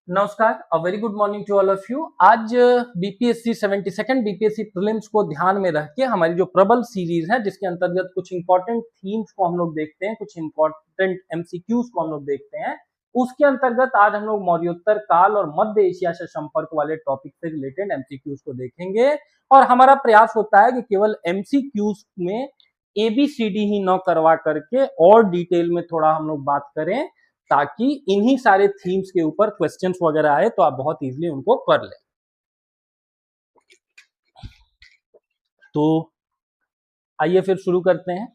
नमस्कार, a very good morning to all of you. आज BPSC 72nd BPSC prelims को ध्यान में रख के हमारी जो प्रबल सीरीज है, जिसके अंतर्गत कुछ इंपॉर्टेंट थीम्स को हम लोग देखते हैं, कुछ इंपॉर्टेंट एमसीक्यूज को हम लोग देखते हैं, उसके अंतर्गत आज हम लोग मौर्योत्तर काल और मध्य एशिया से संपर्क वाले टॉपिक से रिलेटेड एमसीक्यूज को देखेंगे। और हमारा प्रयास होता है कि केवल एमसीक्यूज में एबीसीडी ही न करवा करके और डिटेल में थोड़ा हम लोग बात करें, ताकि इन्हीं सारे थीम्स के ऊपर क्वेश्चंस वगैरह आए तो आप बहुत इजीली उनको कर लें। तो आइए फिर शुरू करते हैं।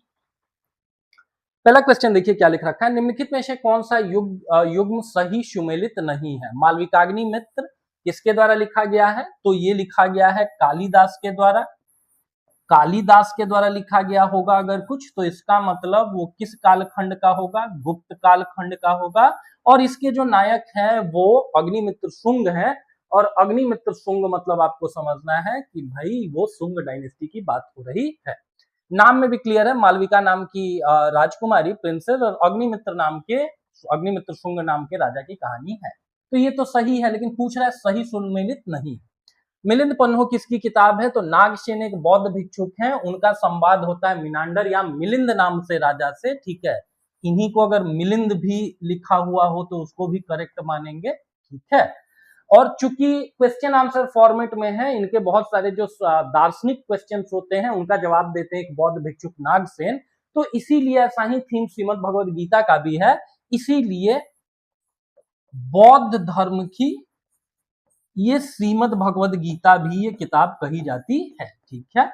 पहला क्वेश्चन देखिए क्या लिख रखा है, निम्नलिखित में से कौन सा युग्म सही सुमेलित नहीं है। मालविकाग्नि मित्र किसके द्वारा लिखा गया है? तो ये लिखा गया है कालिदास के द्वारा। कालिदास के द्वारा लिखा गया होगा अगर कुछ, तो इसका मतलब वो किस कालखंड का होगा? गुप्त कालखंड का होगा। और इसके जो नायक हैं वो अग्निमित्र शुंग है। और अग्निमित्र शुंग मतलब आपको समझना है कि भाई वो शुंग डायनेस्टी की बात हो रही है। नाम में भी क्लियर है, मालविका नाम की राजकुमारी प्रिंसेस और अग्निमित्र शुंग नाम के राजा की कहानी है। तो ये तो सही है, लेकिन पूछ रहा है सही सुमेलित नहीं। मिलिंद पन्हो किसकी किताब है? तो नागसेन एक बौद्ध भिक्षुक हैं, उनका संवाद होता है मिनांडर या मिलिंद नाम से राजा से। ठीक है, इन्हीं को अगर मिलिंद भी लिखा हुआ हो तो उसको भी करेक्ट मानेंगे। ठीक है, और चूंकि क्वेश्चन आंसर फॉर्मेट में है, इनके बहुत सारे जो दार्शनिक क्वेश्चंस होते हैं उनका जवाब देते हैं एक बौद्ध भिक्षुक नागसेन। तो इसीलिए ऐसा ही थीम श्रीमद भगवद गीता का भी है। इसीलिए बौद्ध धर्म की ये श्रीमद भगवद गीता भी ये किताब कही जाती है। ठीक है,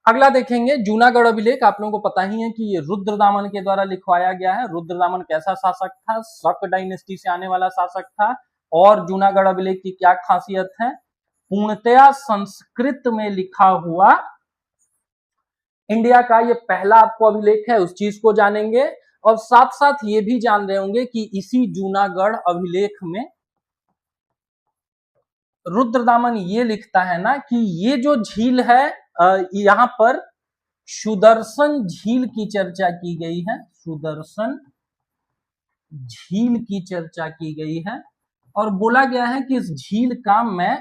अगला देखेंगे जूनागढ़ अभिलेख। आप लोगों को पता ही है कि ये रुद्रदामन के द्वारा लिखवाया गया है। रुद्रदामन कैसा शासक था? शक डायनेस्टी से आने वाला शासक था। और जूनागढ़ अभिलेख की क्या खासियत है? पूर्णतया संस्कृत में लिखा हुआ इंडिया का ये पहला आपको अभिलेख है, उस चीज को जानेंगे। और साथ साथ ये भी जान रहे होंगे कि इसी जूनागढ़ अभिलेख में रुद्रदामन ये लिखता है ना कि ये जो झील है, यहां पर सुदर्शन झील की चर्चा की गई है। सुदर्शन झील की चर्चा की गई है और बोला गया है कि इस झील का मैं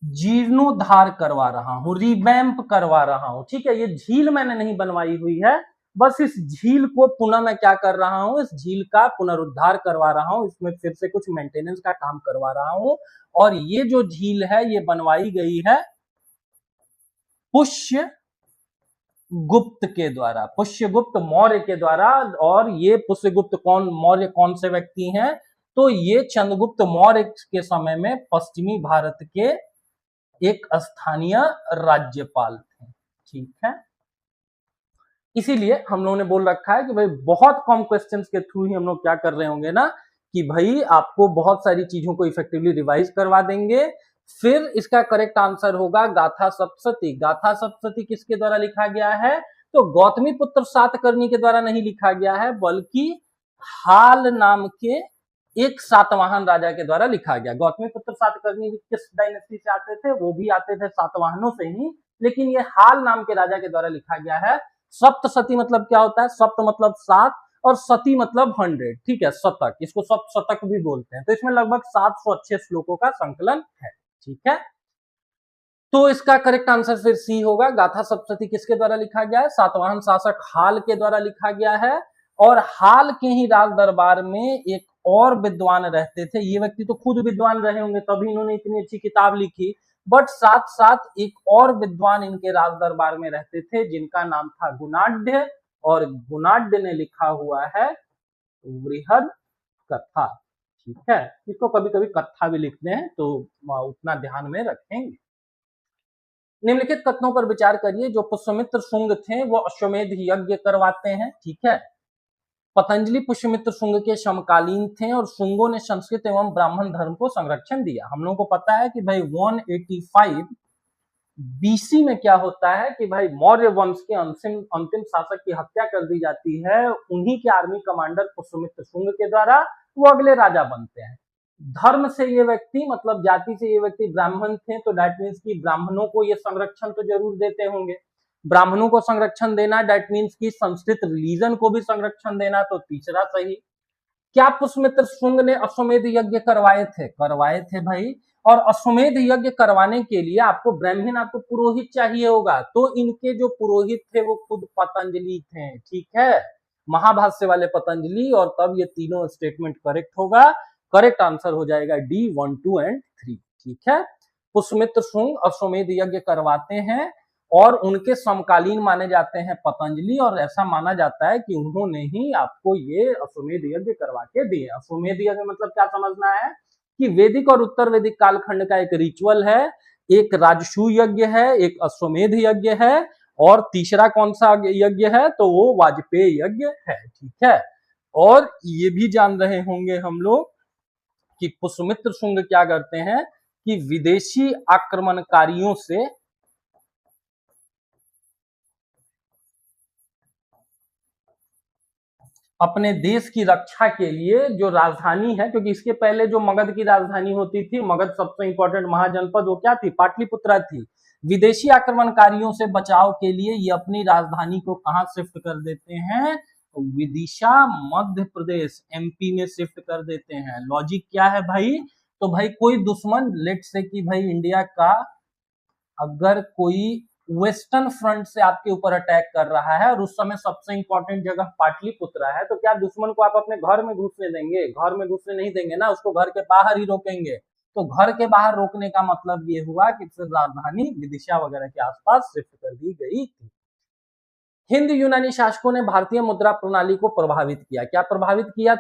जीर्णोद्धार करवा रहा हूं, रिवैम्प करवा रहा हूं। ठीक है, ये झील मैंने नहीं बनवाई हुई है, बस इस झील को पुनः मैं क्या कर रहा हूं, इस झील का पुनरुद्धार करवा रहा हूं, इसमें फिर से कुछ मेंटेनेंस का काम करवा रहा हूं। और ये जो झील है ये बनवाई गई है पुष्य गुप्त के द्वारा, पुष्यगुप्त मौर्य के द्वारा। और ये पुष्यगुप्त मौर्य कौन से व्यक्ति हैं? तो ये चंद्रगुप्त मौर्य के समय में पश्चिमी भारत के एक स्थानीय राज्यपाल थे। ठीक है, इसीलिए हम लोगों ने बोल रखा है कि भाई बहुत कम क्वेश्चंस के थ्रू ही हम लोग क्या कर रहे होंगे ना, कि भाई आपको बहुत सारी चीजों को इफेक्टिवली रिवाइज करवा देंगे। फिर इसका करेक्ट आंसर होगा गाथा सप्तशती। गाथा सप्तशती किसके द्वारा लिखा गया है? तो गौतमी पुत्र सातकर्णी के द्वारा नहीं लिखा गया है, बल्कि हाल नाम के एक सातवाहन राजा के द्वारा लिखा गया। गौतमी पुत्र सातकर्णी किस डायनेस्टी से आते थे? वो भी आते थे सातवाहनों से ही, लेकिन ये हाल नाम के राजा के द्वारा लिखा गया है। सप्तशती मतलब क्या होता है? सप्त मतलब 7 और सती मतलब 100। ठीक है, शतक, इसको सप्त शतक भी बोलते हैं। तो इसमें लगभग 700 अच्छे श्लोकों का संकलन है। ठीक है, तो इसका करेक्ट आंसर फिर सी होगा। गाथा सप्तशती किसके द्वारा लिखा गया है? सातवाहन शासक हाल के द्वारा लिखा गया है। और हाल के ही राज दरबार में एक और विद्वान रहते थे। ये व्यक्ति तो खुद विद्वान रहे होंगे तभी इन्होंने इतनी अच्छी किताब लिखी, बट साथ साथ एक और विद्वान इनके राज दरबार में रहते थे जिनका नाम था गुणाढ्य। और गुणाढ्य ने लिखा हुआ है वृहद कथा। ठीक है, इसको कभी कभी कथा भी लिखते हैं, तो उतना ध्यान में रखेंगे। निम्नलिखित कथनों पर विचार करिए। जो पुष्यमित्र शुंग थे वो अश्वमेध यज्ञ करवाते हैं। ठीक है, पतंजलि पुष्यमित्र शुंग के समकालीन थे और शुंगों ने संस्कृत एवं ब्राह्मण धर्म को संरक्षण दिया। हम लोगों को पता है कि भाई 185 बीसी में क्या होता है कि भाई मौर्य वंश के अंतिम शासक की हत्या कर दी जाती है, उन्हीं के आर्मी कमांडर पुष्यमित्र शुंग के द्वारा। वो अगले राजा बनते हैं। धर्म से ये व्यक्ति, मतलब जाति से ये व्यक्ति ब्राह्मण थे, तो दैट मीन्स कि ब्राह्मणों को ये संरक्षण तो जरूर देते होंगे। ब्राह्मणों को संरक्षण देना दैट मीन्स कि संस्कृत रिलीजन को भी संरक्षण देना, तो तीसरा सही। क्या पुष्यमित्र शुंग ने अश्वमेध यज्ञ करवाए थे भाई। और अश्वमेध यज्ञ करवाने के लिए आपको ब्राह्मण, आपको पुरोहित चाहिए होगा, तो इनके जो पुरोहित थे वो खुद पतंजलि थे, ठीक है, महाभाष्य वाले पतंजलि। और तब ये तीनों स्टेटमेंट करेक्ट होगा। करेक्ट आंसर हो जाएगा डी 1, 2 एंड 3, ठीक है। पुष्यमित्र शुंग अश्वमेध यज्ञ करवाते हैं और उनके समकालीन माने जाते हैं पतंजलि, और ऐसा माना जाता है कि उन्होंने ही आपको ये अश्वमेध यज्ञ करवा के दिए। अश्वमेध यज्ञ मतलब क्या समझना है कि वैदिक और उत्तर वैदिक कालखंड का एक रिचुअल है, एक राजसूय यज्ञ है, एक अश्वमेध यज्ञ है, और तीसरा कौन सा यज्ञ है, तो वो वाजपेयी यज्ञ है, ठीक है। और ये भी जान रहे होंगे हम लोग कि पुष्यमित्र शुंग क्या करते हैं कि विदेशी आक्रमणकारियों से अपने देश की रक्षा के लिए जो राजधानी है, क्योंकि इसके पहले जो मगध की राजधानी होती थी, मगध सबसे इंपॉर्टेंट महाजनपद वो क्या थी, पाटलिपुत्रा थी। विदेशी आक्रमणकारियों से बचाव के लिए ये अपनी राजधानी को कहां शिफ्ट कर देते हैं, विदिशा, मध्य प्रदेश, एमपी में शिफ्ट कर देते हैं। लॉजिक क्या है भाई, तो भाई कोई दुश्मन, लेट से कि भाई इंडिया का अगर कोई वेस्टर्न फ्रंट से आपके ऊपर अटैक कर रहा है और उस समय सबसे इंपॉर्टेंट जगह पाटलिपुत्रा है, तो क्या दुश्मन को आप अपने घर में घुसने देंगे? घर में घुसने नहीं देंगे ना, उसको घर के बाहर ही रोकेंगे। तो घर के बाहर रोकने का मतलब ये हुआ कि फिर राजधानी विदिशा वगैरह के आसपास शिफ्ट कर दी गई थी। हिंद यूनानी शासकों ने भारतीय मुद्रा प्रणाली को प्रभावित किया। क्या प्रभावित किया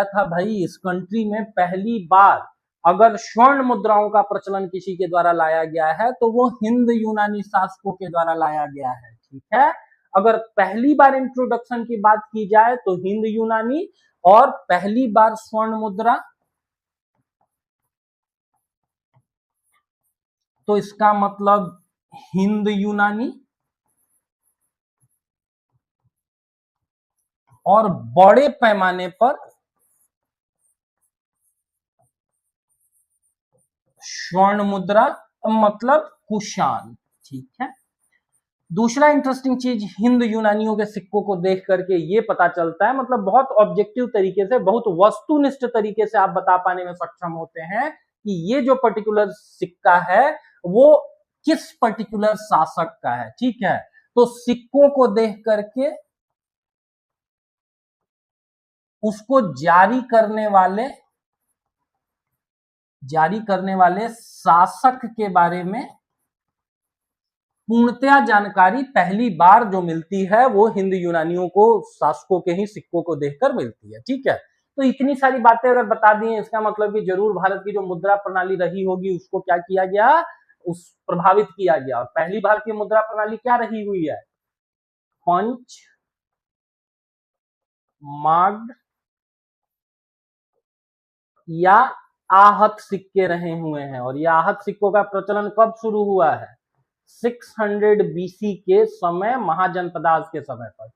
था भाई, इस कंट्री में पहली बार अगर स्वर्ण मुद्राओं का प्रचलन किसी के द्वारा लाया गया है तो वो हिंद यूनानी शासकों के द्वारा लाया गया है, ठीक है। अगर पहली बार इंट्रोडक्शन की बात की जाए तो हिंद यूनानी, और पहली बार स्वर्ण मुद्रा, तो इसका मतलब हिंद यूनानी, और बड़े पैमाने पर स्वर्ण मुद्रा मतलब कुषाण, ठीक है। दूसरा इंटरेस्टिंग चीज हिंद यूनानियों के सिक्कों को देख करके ये पता चलता है, मतलब बहुत ऑब्जेक्टिव तरीके से, बहुत वस्तुनिष्ठ तरीके से आप बता पाने में सक्षम होते हैं कि ये जो पर्टिकुलर सिक्का है वो किस पर्टिकुलर शासक का है, ठीक है। तो सिक्कों को देख करके उसको जारी करने वाले शासक के बारे में पूर्णतया जानकारी पहली बार जो मिलती है वो हिंद यूनानियों को, शासकों के ही सिक्कों को देखकर मिलती है, ठीक है। तो इतनी सारी बातें अगर बता दी हैं, इसका मतलब कि जरूर भारत की जो मुद्रा प्रणाली रही होगी उसको क्या किया गया, उस प्रभावित किया गया। और पहली भारतीय मुद्रा प्रणाली क्या रही हुई है, पंच मार्क्ड या आहत सिक्के रहे हुए हैं। और ये आहत सिक्कों का प्रचलन कब शुरू हुआ है, 600 बीसी के समय, महाजनपदाज के समय पर।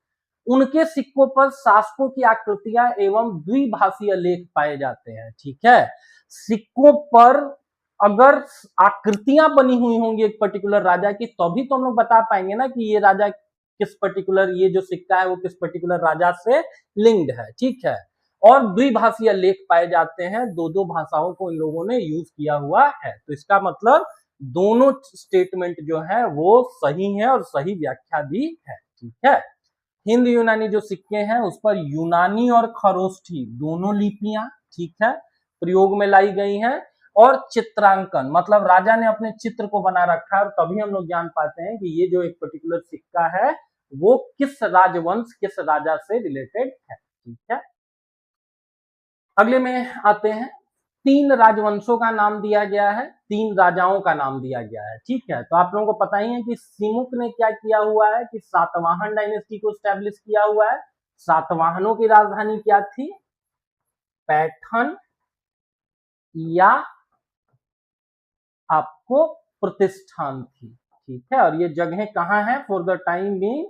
उनके सिक्कों पर शासकों की आकृतियां एवं द्विभाषीय लेख पाए जाते हैं, ठीक है। सिक्कों पर अगर आकृतियां बनी हुई होंगी एक पर्टिकुलर राजा की, तभी तो हम लोग बता पाएंगे ना कि ये राजा किस पर्टिकुलर, ये जो सिक्का है वो किस पर्टिकुलर राजा से लिंक्ड है, ठीक है। और द्विभाषीय लेख पाए जाते हैं, दो दो भाषाओं को इन लोगों ने यूज किया हुआ है। तो इसका मतलब दोनों स्टेटमेंट जो है वो सही है और सही व्याख्या भी है, ठीक है। हिंद यूनानी जो सिक्के हैं उस पर यूनानी और खरोष्ठी दोनों लिपियां, ठीक है, प्रयोग में लाई गई हैं। और चित्रांकन मतलब राजा ने अपने चित्र को बना रखा है, और तभी हम लोग जान पाते हैं कि ये जो एक पर्टिकुलर सिक्का है वो किस राजवंश, किस राजा से रिलेटेड है, ठीक है। अगले में आते हैं, 3 राजवंशों का नाम दिया गया है, 3 राजाओं का नाम दिया गया है, ठीक है। तो आप लोगों को पता ही है कि सिमुक ने क्या किया हुआ है कि सातवाहन डायनेस्टी को स्टैब्लिश किया हुआ है। सातवाहनों की राजधानी क्या थी, पैठन या आपको प्रतिष्ठान थी, ठीक है। और ये जगह कहाँ है फॉर द टाइम बीइंग,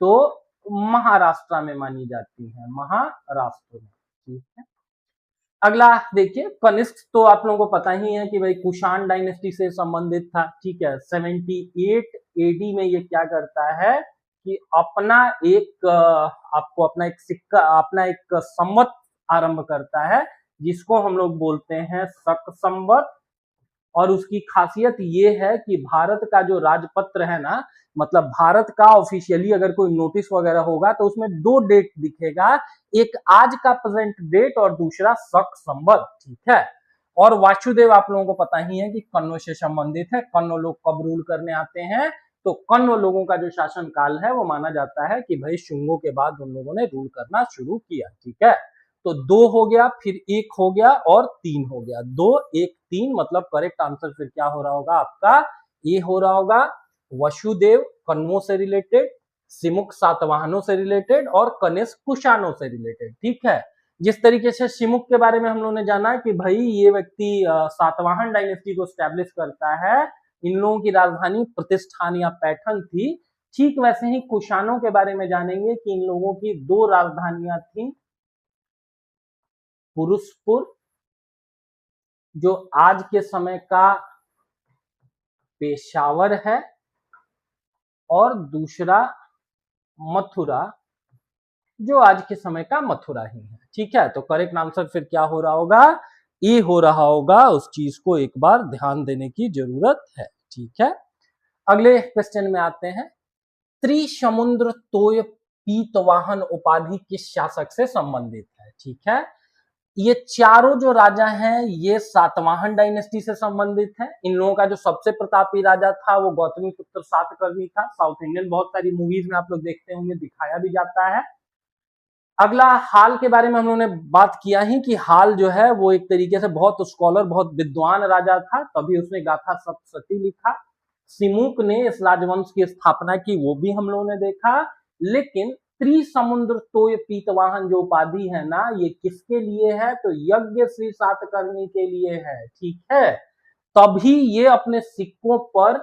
तो महाराष्ट्र में मानी जाती है, महाराष्ट्र में, ठीक है। अगला देखिए, कनिष्क तो आप लोगों को पता ही है कि भाई कुषाण डायनेस्टी से संबंधित था, ठीक है। 78 एडी में ये क्या करता है कि अपना एक आपको अपना एक सिक्का, अपना एक संवत आरंभ करता है, जिसको हम लोग बोलते हैं शक संवत। और उसकी खासियत ये है कि भारत का जो राजपत्र है ना, मतलब भारत का ऑफिशियली अगर कोई नोटिस वगैरह होगा तो उसमें 2 डेट दिखेगा, एक आज का प्रेजेंट डेट और दूसरा शक संवत, ठीक है। और वासुदेव आप लोगों को पता ही है कि कन्नौज से संबंधित है। कन्नौ लोग कब रूल करने आते हैं, तो कन्नौ लोगों का जो शासन काल है वो माना जाता है कि भाई शुंगों के बाद उन लोगों ने रूल करना शुरू किया, ठीक है। तो 2 हो गया, फिर 1 हो गया और 3 हो गया, 2 1 3, मतलब करेक्ट आंसर फिर क्या हो रहा होगा आपका, ये हो रहा होगा वसुदेव कन्वों से रिलेटेड, सिमुक सातवाहनों से रिलेटेड और कनिष्क कुषाणों से रिलेटेड, ठीक है। जिस तरीके से सिमुक के बारे में हम लोगों ने जाना कि भाई ये व्यक्ति सातवाहन डायनेस्टी को स्टैब्लिश करता है, इन लोगों की राजधानी प्रतिष्ठान या पैठन थी। ठीक वैसे ही कुषाणों के बारे में जानेंगे कि इन लोगों की 2 राजधानियां थी, पुरुषपुर जो आज के समय का पेशावर है, और दूसरा मथुरा जो आज के समय का मथुरा ही है, ठीक है। तो करेक्ट आंसर फिर क्या हो रहा होगा, ये हो रहा होगा। उस चीज को एक बार ध्यान देने की जरूरत है, ठीक है। अगले क्वेश्चन में आते हैं। त्रिसमुद्र तोय पीतवाहन उपाधि किस शासक से संबंधित है, ठीक है। ये चारों जो राजा हैं ये सातवाहन डायनेस्टी से संबंधित है। इन लोगों का जो सबसे प्रतापी राजा था वो गौतमी पुत्र सातकर्णी था। साउथ इंडियन बहुत सारी मूवीज में आप लोग देखते होंगे, दिखाया भी जाता है। अगला हाल के बारे में हम लोगों ने बात किया ही कि हाल जो है वो एक तरीके से बहुत स्कॉलर, बहुत विद्वान राजा था, तभी उसने गाथा सप्तशती लिखा। सिमुक ने इस राजवंश की स्थापना की, वो भी हम लोगों ने देखा। लेकिन त्रिसमुद्र तोय पीतवाहन जो उपाधि है ना, ये किसके लिए है, तो यज्ञ श्री सातकर्णी के लिए है, ठीक है। तभी ये अपने सिक्कों पर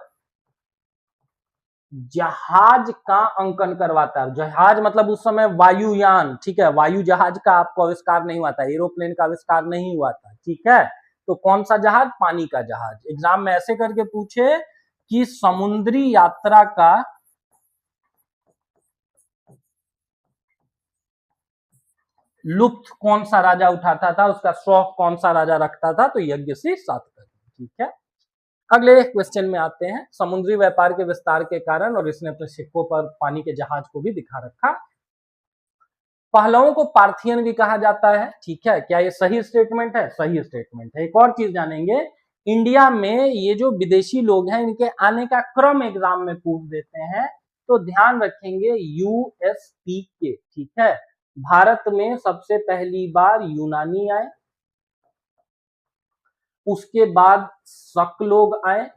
जहाज का अंकन करवाता है। जहाज मतलब उस समय वायुयान, ठीक है, वायु जहाज का आपको आविष्कार नहीं हुआ था, एरोप्लेन का आविष्कार नहीं हुआ था, ठीक है। तो कौन सा जहाज, पानी का जहाज। एग्जाम में ऐसे करके पूछे कि समुद्री यात्रा का लुत्फ कौन सा राजा उठाता था, उसका शौक कौन सा राजा रखता था, तो यज्ञ श्री सातकर्णी, ठीक है। अगले क्वेश्चन में आते हैं। समुद्री व्यापार के विस्तार के कारण, और इसने अपने सिक्कों पर पानी के जहाज को भी दिखा रखा। पहलवों को पार्थियन भी कहा जाता है, ठीक है। क्या ये सही स्टेटमेंट है, सही स्टेटमेंट है। एक और चीज जानेंगे, इंडिया में ये जो विदेशी लोग हैं इनके आने का क्रम एग्जाम में पूछ देते हैं, तो ध्यान रखेंगे USPK, ठीक है। भारत में सबसे पहली बार यूनानी आए, उसके बाद शक लोग आए,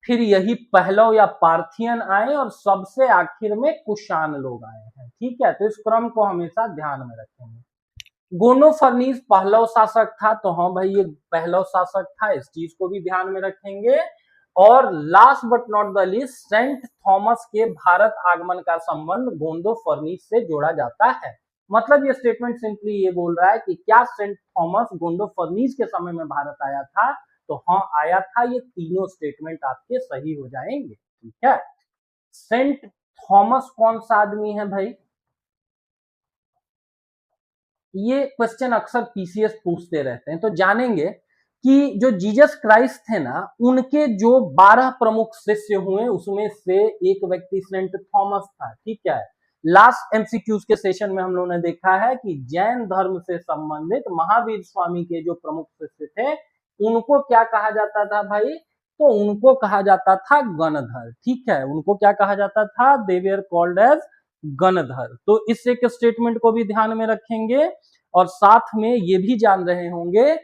फिर यही पहलव या पार्थियन आए, और सबसे आखिर में कुषाण लोग आए हैं, ठीक है। तो इस क्रम को हमेशा ध्यान में रखेंगे। गोनोफर्नीस पहलव शासक था, तो हाँ भाई ये पहलव शासक था, इस चीज को भी ध्यान में रखेंगे। और last but not the least, saint Thomas के भारत आगमन का संबंध गोंडोफर्नीस से जोड़ा जाता है। मतलब ये स्टेटमेंट सिंपली ये बोल रहा है कि क्या सेंट थॉमस गोंडोफर्नीस के समय में भारत आया था, तो हाँ आया था। ये तीनों स्टेटमेंट आपके सही हो जाएंगे, ठीक है। सेंट थॉमस कौन सा आदमी है भाई, ये क्वेश्चन अक्सर पीसीएस पूछते रहते हैं, तो जानेंगे कि जो जीसस क्राइस्ट थे ना, उनके जो 12 प्रमुख शिष्य हुए उसमें से एक व्यक्ति सेंट थॉमस था, ठीक है। लास्ट एमसीक्यूज के सेशन में हम लोगों ने देखा है कि जैन धर्म से संबंधित महावीर स्वामी के जो प्रमुख शिष्य थे उनको क्या कहा जाता था भाई, तो उनको कहा जाता था गणधर, ठीक है। उनको क्या कहा जाता था, दे वर कॉल्ड एज गणधर। तो इस एक स्टेटमेंट को भी ध्यान में रखेंगे, और साथ में ये भी जान रहे होंगे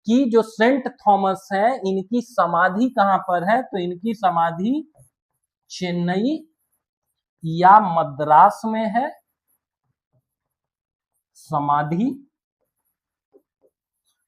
कि जो सेंट थॉमस है इनकी समाधि कहां पर है, तो इनकी समाधि चेन्नई या मद्रास में है समाधि।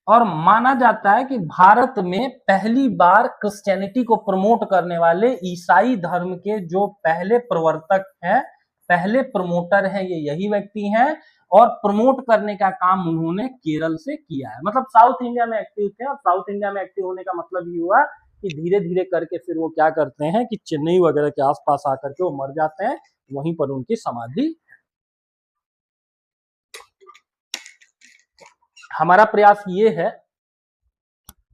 और माना जाता है कि भारत में पहली बार क्रिश्चियनिटी को प्रमोट करने वाले ईसाई धर्म के जो पहले प्रवर्तक हैं, पहले प्रमोटर हैं, ये यही व्यक्ति हैं। और प्रमोट करने का काम उन्होंने केरल से किया है, मतलब साउथ इंडिया में एक्टिव थे। और साउथ इंडिया में एक्टिव होने का मतलब ये हुआ कि धीरे धीरे करके फिर वो क्या करते हैं कि चेन्नई वगैरह के आसपास आकर के वो मर जाते हैं, वहीं पर उनकी समाधि हमारा प्रयास ये है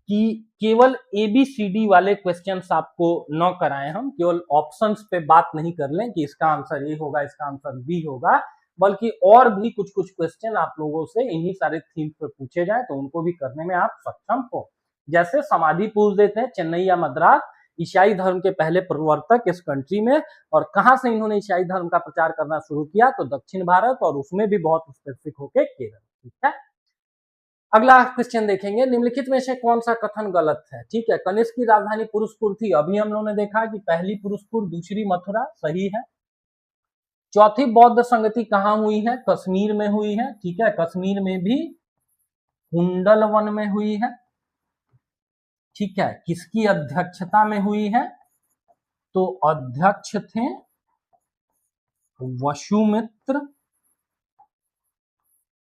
कि केवल ABCD वाले क्वेश्चंस आपको न कराएं, हम केवल ऑप्शंस पे बात नहीं कर लें कि इसका आंसर ए होगा, इसका आंसर बी होगा, बल्कि और भी कुछ कुछ क्वेश्चन आप लोगों से इन्हीं सारे थीम पे पूछे जाए तो उनको भी करने में आप सक्षम हो। जैसे समाधि पूछ देते हैं, चेन्नई या मद्रास ईसाई धर्म के पहले प्रवर्तक इस कंट्री में, और कहां से इन्होंने ईसाई धर्म का प्रचार करना शुरू किया, तो दक्षिण भारत, और उसमें भी बहुत स्पेसिफिक होके केरल। ठीक है, अगला क्वेश्चन देखेंगे, निम्नलिखित में से कौन सा कथन गलत है। ठीक है, कनिष्क की राजधानी पुरुषपुर थी, अभी हम लोगों ने देखा कि पहली पुरुषपुर, दूसरी मथुरा, सही है। चौथी बौद्ध संगति कहां हुई है, कश्मीर में हुई है। ठीक है, कश्मीर में भी कुंडलवन में हुई है। ठीक है, किसकी अध्यक्षता में हुई है, तो अध्यक्ष थे वसुमित्र।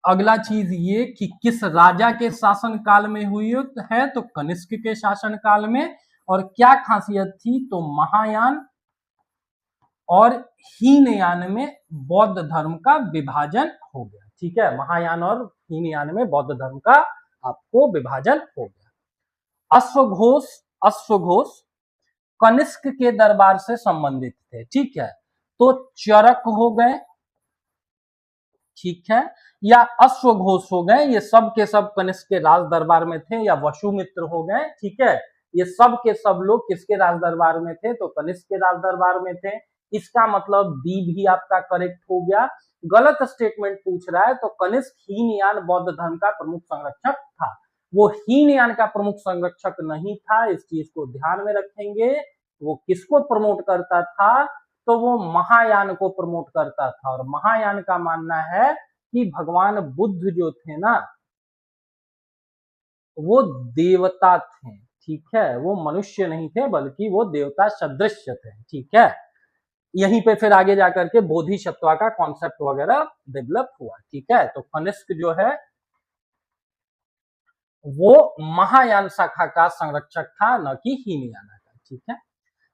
अगला चीज ये कि किस राजा के शासन काल में हुई है, तो कनिष्क के शासन काल में। और क्या खासियत थी, तो महायान और हीनयान में बौद्ध धर्म का विभाजन हो गया। ठीक है, महायान और हीनयान में बौद्ध धर्म का आपको विभाजन हो गया। अश्वघोष कनिष्क के दरबार से संबंधित थे। ठीक है, तो चरक हो गए, ठीक है, या अश्वघोष हो गए, ये सब के सब कनिष्क के राज दरबार में थे, या वसुमित्र हो गए। ठीक है, ये सब के सब लोग किसके राज दरबार में थे, तो कनिष्क के राज दरबार में थे। इसका मतलब बी भी आपका करेक्ट हो गया। गलत स्टेटमेंट पूछ रहा है, तो कनिष्क हीनयान बौद्ध धर्म का प्रमुख संरक्षक था। वो हीनयान का प्रमुख संरक्षक नहीं था, इस चीज को ध्यान में रखेंगे। वो किसको प्रमोट करता था, तो वो महायान को प्रमोट करता था। और महायान का मानना है कि भगवान बुद्ध जो थे ना, वो देवता थे। ठीक है, वो मनुष्य नहीं थे, बल्कि वो देवता सदृश थे। ठीक है, यहीं पे फिर आगे जाकर के बोधिसत्वा का कॉन्सेप्ट वगैरह डेवलप हुआ। ठीक है, तो कनिष्क जो है वो महायान शाखा का संरक्षक था, न कि हीनयान का। ठीक है,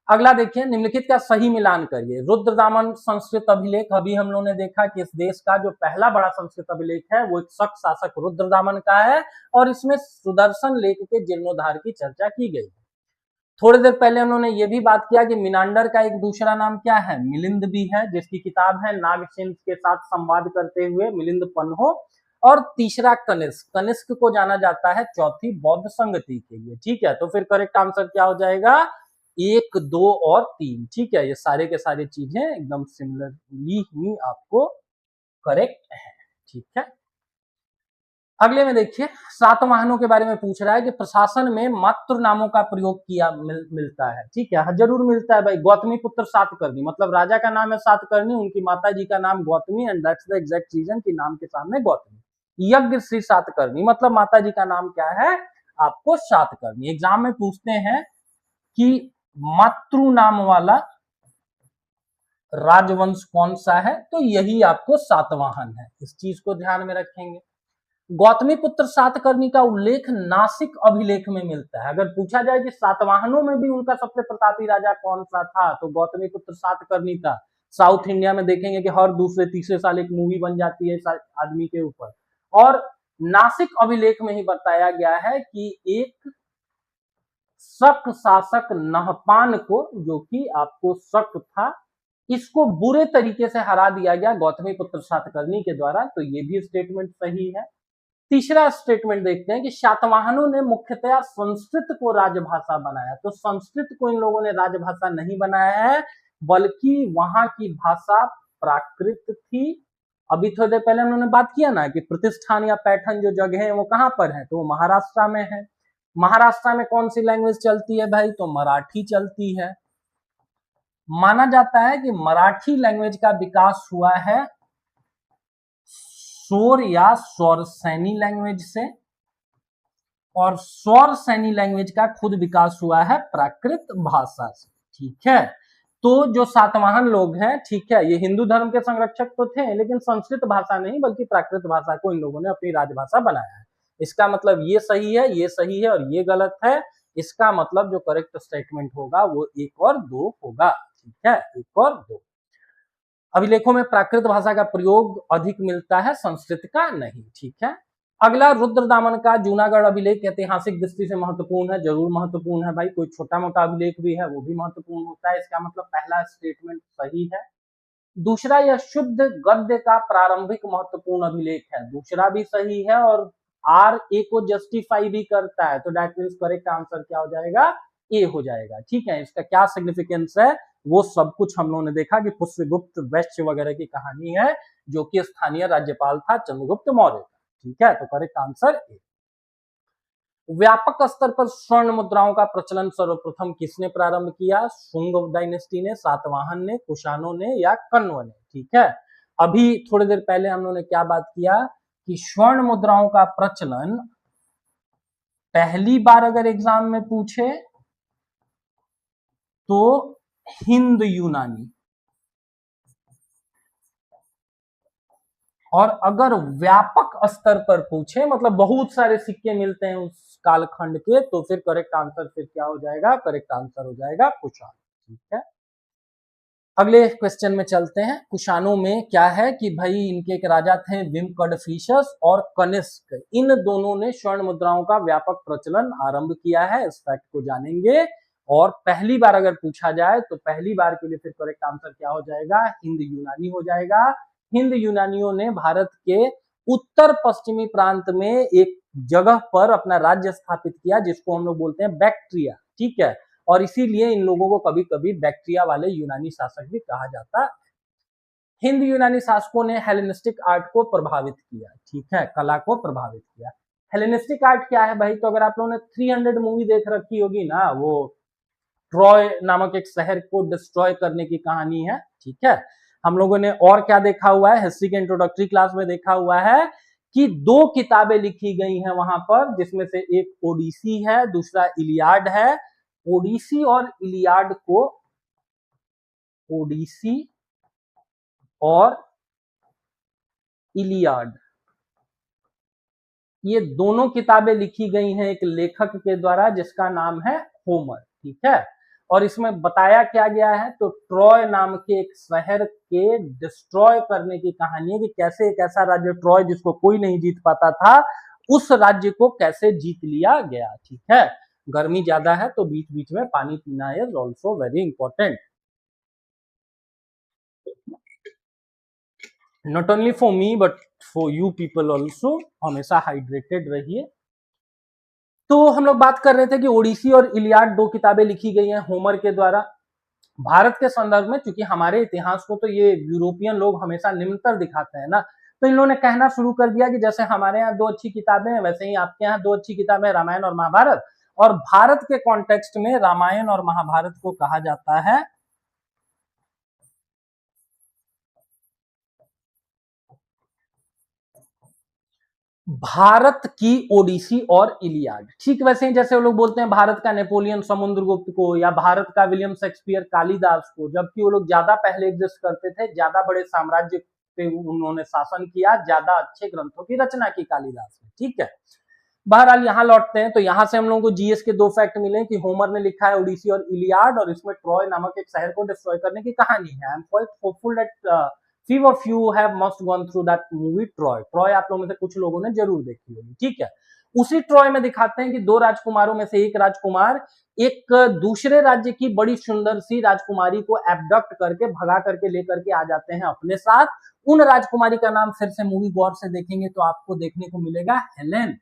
अगला देखिए, निम्नलिखित का सही मिलान करिए। रुद्रदामन संस्कृत अभिलेख, अभी हम लोगों ने देखा कि इस देश का जो पहला बड़ा संस्कृत अभिलेख है वो एक शक शासक रुद्रदामन का है, और इसमें सुदर्शन लेख के जीर्णोद्धार की चर्चा की गई। थोड़ी देर पहले उन्होंने ये भी बात किया कि मिनांडर का एक दूसरा नाम क्या है, मिलिंद भी है, जिसकी किताब है नागसेन के साथ संवाद करते हुए मिलिंद पन्हो। और तीसरा कनिष्क, कनिष्क को जाना जाता है चौथी बौद्ध संगति के लिए। ठीक है, तो फिर करेक्ट आंसर क्या हो जाएगा, 1, 2 और 3। ठीक है, ये सारे के सारे चीजें एकदम सिमिलरली ही आपको करेक्ट है। ठीक है, अगले में देखिए, सातवाहनों के बारे में पूछ रहा है कि प्रशासन में मातृ नामों का प्रयोग किया मिलता है। ठीक है, जरूर मिलता है भाई। गौतमी पुत्र सातकर्णी, मतलब राजा का नाम है सातकर्णी, उनकी माता जी का नाम Gautami, and that's the exact reason कि नाम के सामने गौतमी। यज्ञ श्री सातकर्णी, मतलब माता जी का नाम क्या है, आपको सातकर्णी। एग्जाम में पूछते हैं कि मातृ नाम वाला राजवंश कौन सा है, तो यही आपको सातवाहन है। इस चीज को ध्यान में रखेंगे। गौतमी पुत्र सातकर्णी का उल्लेख नासिक अभिलेख में मिलता है। अगर पूछा जाए कि सातवाहनों में भी उनका सबसे प्रतापी राजा कौन सा था, तो गौतमी पुत्र सातकर्णी था। साउथ इंडिया में देखेंगे कि हर दूसरे तीसरे साल एक मूवी बन जाती है आदमी के ऊपर। और नासिक अभिलेख में ही बताया गया है कि एक शक शासक नहपान को, जो कि आपको शक था, इसको बुरे तरीके से हरा दिया गया गौतमी पुत्र सातकर्णी के द्वारा। तो ये भी स्टेटमेंट सही है। तीसरा स्टेटमेंट देखते हैं कि सातवाहनों ने मुख्यतया संस्कृत को राजभाषा बनाया। तो संस्कृत को इन लोगों ने राजभाषा नहीं बनाया है, बल्कि वहां की भाषा प्राकृत थी। अभी थोड़ी देर पहले उन्होंने बात किया ना कि प्रतिष्ठान या पैठन जो जगह है वो कहां पर है, तो वो महाराष्ट्र में है। महाराष्ट्र में कौन सी लैंग्वेज चलती है भाई, तो मराठी चलती है। माना जाता है कि मराठी लैंग्वेज का विकास हुआ है शोर या स्वरसैनी लैंग्वेज से, और स्वरसैनी लैंग्वेज का खुद विकास हुआ है प्राकृत भाषा से। ठीक है, तो जो सातवाहन लोग हैं, ठीक है, ये हिंदू धर्म के संरक्षक तो थे, लेकिन संस्कृत भाषा नहीं बल्कि प्राकृत भाषा को इन लोगों ने अपनी राजभाषा बनाया है। इसका मतलब ये सही है, ये सही है और ये गलत है। इसका मतलब जो करेक्ट स्टेटमेंट होगा वो 1 और 2 होगा। ठीक है, 1 और 2। अभिलेखों में प्राकृत भाषा का प्रयोग अधिक मिलता है, संस्कृत का नहीं। ठीक है, अगला रुद्रदामन का जूनागढ़ अभिलेख ऐतिहासिक दृष्टि से महत्वपूर्ण है, जरूर महत्वपूर्ण है भाई, कोई छोटा मोटा अभिलेख भी है वो भी महत्वपूर्ण होता है, इसका मतलब पहला स्टेटमेंट सही है। दूसरा, यह शुद्ध गद्य का प्रारंभिक महत्वपूर्ण अभिलेख है, दूसरा भी सही है और आर ए को जस्टिफाई भी करता है, तो दैट मींस करेक्ट आंसर क्या हो जाएगा, ए हो जाएगा। ठीक है, इसका क्या सिग्निफिकेंस है वो सब कुछ हम लोगों ने देखा कि पुष्यगुप्त वैश्य वगैरह की कहानी है, जो कि स्थानीय राज्यपाल था चंद्रगुप्त मौर्य का। ठीक है, तो करेक्ट आंसर ए। व्यापक स्तर पर स्वर्ण मुद्राओं का प्रचलन सर्वप्रथम किसने प्रारंभ किया, शुंग डायनेस्टी ने, सातवाहन ने, कुषाणों ने या कण्व ने। ठीक है, अभी थोड़ी देर पहले हम लोगों ने क्या बात किया कि स्वर्ण मुद्राओं का प्रचलन पहली बार अगर एग्जाम में पूछे तो हिंद यूनानी, और अगर व्यापक स्तर पर पूछे मतलब बहुत सारे सिक्के मिलते हैं उस कालखंड के, तो फिर करेक्ट आंसर फिर क्या हो जाएगा, करेक्ट आंसर हो जाएगा कुषाण। ठीक है, अगले क्वेश्चन में चलते हैं। कुषाणों में क्या है कि भाई इनके एक राजा थे विमकड़फीशस और कनिष्क, इन दोनों ने स्वर्ण मुद्राओं का व्यापक प्रचलन आरंभ किया है, इस फैक्ट को जानेंगे। और पहली बार अगर पूछा जाए तो पहली बार के लिए फिर करेक्ट आंसर क्या हो जाएगा, हिंद यूनानी हो जाएगा। हिंद यूनानियों ने भारत के उत्तर पश्चिमी प्रांत में एक जगह पर अपना राज्य स्थापित किया जिसको हम लोग बोलते हैं बैक्ट्रिया। ठीक है, और इसीलिए इन लोगों को कभी कभी बैक्ट्रिया वाले यूनानी शासक भी कहा जाता है। हिंद यूनानी शासकों ने हेलेनिस्टिक आर्ट को प्रभावित किया। ठीक है, कला को प्रभावित किया। हेलेनिस्टिक आर्ट क्या है भाई, तो अगर आप लोगों ने 300 मूवी देख रखी होगी ना, वो ट्रॉय नामक एक शहर को डिस्ट्रॉय करने की कहानी है। ठीक है, हम लोगों ने और क्या देखा हुआ है, हिस्ट्री के इंट्रोडक्टरी क्लास में देखा हुआ है कि 2 किताबें लिखी गई हैं वहां पर, जिसमें से एक ओडिसी है, दूसरा इलियाड है। ओडिसी और इलियाड को, ओडिसी और इलियाड, ये दोनों किताबें लिखी गई हैं एक लेखक के द्वारा जिसका नाम है होमर। ठीक है, और इसमें बताया क्या गया है, तो ट्रॉय नाम के एक शहर के डिस्ट्रॉय करने की कहानी है कि कैसे एक ऐसा राज्य ट्रॉय जिसको कोई नहीं जीत पाता था, उस राज्य को कैसे जीत लिया गया। ठीक है, गर्मी ज्यादा है तो बीच बीच में पानी पीना is also very important, not only for me but for you people also. हमेशा हाइड्रेटेड रहिए। तो हम लोग बात कर रहे थे कि ओडिसी और इलियाड 2 किताबें लिखी गई हैं होमर के द्वारा भारत के संदर्भ में, क्योंकि हमारे इतिहास को तो ये यूरोपियन लोग हमेशा निम्नतर दिखाते हैं ना, तो इन लोगों ने कहना शुरू कर दिया कि जैसे हमारे यहाँ 2 अच्छी किताबें हैं वैसे ही आपके यहाँ 2 अच्छी किताबें, रामायण और महाभारत। और भारत के कॉन्टेक्स्ट में रामायण और महाभारत को कहा जाता है भारत की ओडिसी और इलियाड। ठीक वैसे ही जैसे वो लोग बोलते हैं भारत का नेपोलियन समुद्रगुप्त को, या भारत का विलियम शेक्सपियर कालिदास को, जबकि वो लोग ज्यादा पहले एग्जिस्ट करते थे, ज्यादा बड़े साम्राज्य पे उन्होंने शासन किया, ज्यादा अच्छे ग्रंथों की रचना की कालिदास ने। ठीक है, बहरहाल यहाँ लौटते हैं, तो यहाँ से हम लोगों को जीएस के 2 फैक्ट मिले कि होमर ने लिखा है ओडिसी और इलियाड, और इसमें ट्रॉय नामक एक शहर को डिस्ट्रॉय करने की कहानी है। I am quite hopeful that few of you have must gone through that movie Troy. Troy आप लोगों में से कुछ लोगों ने जरूर देखी होगी। ठीक है, उसी ट्रॉय में दिखाते हैं कि 2 राजकुमारों में से एक राजकुमार एक दूसरे राज्य की बड़ी सुंदर सी राजकुमारी को एब्डक्ट करके भगा करके लेकर के आ जाते हैं अपने साथ। उन राजकुमारी का नाम फिर से मूवी गौर से देखेंगे तो आपको देखने को मिलेगा हेलेन।